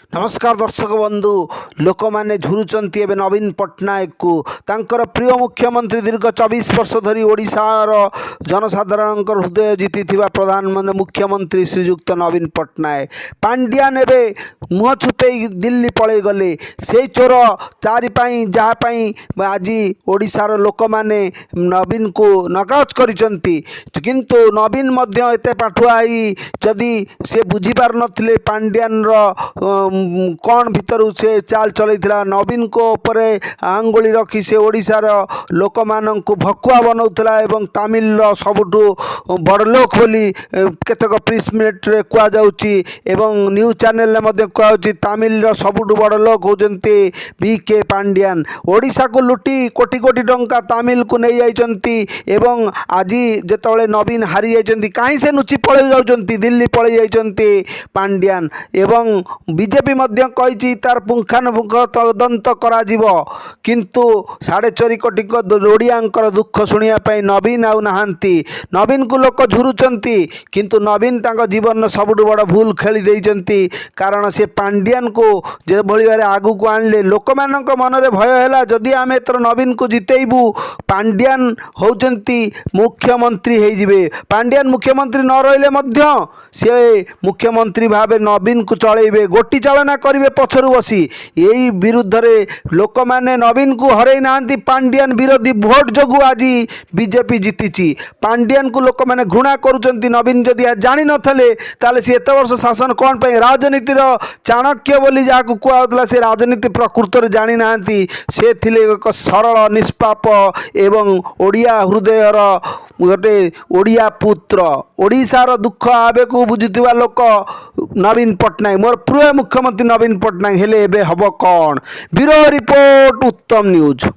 नमस्कार दर्शक बंधु लोक मैंने झुरुचंती एवं नवीन पट्टनायक को तांकर प्रिय मुख्यमंत्री दीर्घ 24 वर्ष धरी ओडिशार जनसाधारण हृदय जीति प्रधानमंत्री मुख्यमंत्री श्रीजुक्त नवीन पट्टनायक पांड्यान एवं मुह छुपे दिल्ली पलि गले से चोर चारिपाई जहाँपाई आज ओडिशार लोक मैंने नवीन को नकाज करिसंती किंतु नवीन मध्य एते पाठुआ जदि से बुझीपार नथिले पांड्यान कौन भीतर से चाल चलैथिला नवीन को उपरे आंगुली रखी से ओडिशार लोक मान को भकुआ बनाउथला एवं तमिल सबुठु बड़ लोक बोली केतक प्रेस मिट रे कुआ जाउची एवं न्यूज चैनल ले मध्य कुआ जाउची तमिल सबुठु बड़ लोक होजंती बीके पांड्यान ओडिशा को लुटी कोटी कोटी टंका तमिल को नहीं जाइचंती एवं आज जेतबेले नवीन हारी जाइचंती काहे से नुची पळै जाउचंती दिल्ली पळै जाइचंती पांड्यान एवं बीजेपी मध्य कही तार पुंखानुपुंख तदंत कराजिबो किंतु 4.5 कोटी ओडियांकर दुख शुणिया नवीन आउ नहांती नवीन को लोक झुरुचंती किंतु नवीन तांको जीवन सबुठु बड़ भूल खेली देइचंती कारण से पांड्यान को जे भली भारे आगु को आणले लोक मानक मन रे भय हैला जदि आमे एतर नवीन को जितेइबु पांड्यान होउचंती मुख्यमंत्री हेइ जिवे पांड्यान मुख्यमंत्री न रहिले मध्य से मुख्यमंत्री भावे नवीन को चलैबे गोटी चालना करिवे पछरु बसी यही विरुद्ध रे लोक माने नवीन को हरै नांती पांड्यान विरोधी भोट जगु आज बीजेपी जीतिची पांड्यान को लोक माने घृणा करूचंती नवीन जदि जानि नथले ताले से एत वर्ष शासन कोन पय राजनीतिर चाणक्य बोली जाकु कुआउतला से राजनीति प्रकृत रे जानि नांती से थिले एक सरल निष्पाप एवं ओडिया हृदयर गोटे ओडिया पुत्र ओडिशार दुख आवेकु बुझुथिबा लोक नवीन पट्टनायक मोर प्रिय मुख्यमंत्री नवीन पट्टनायक हेले एबे हब कौन ब्यूरो रिपोर्ट उत्तम न्यूज।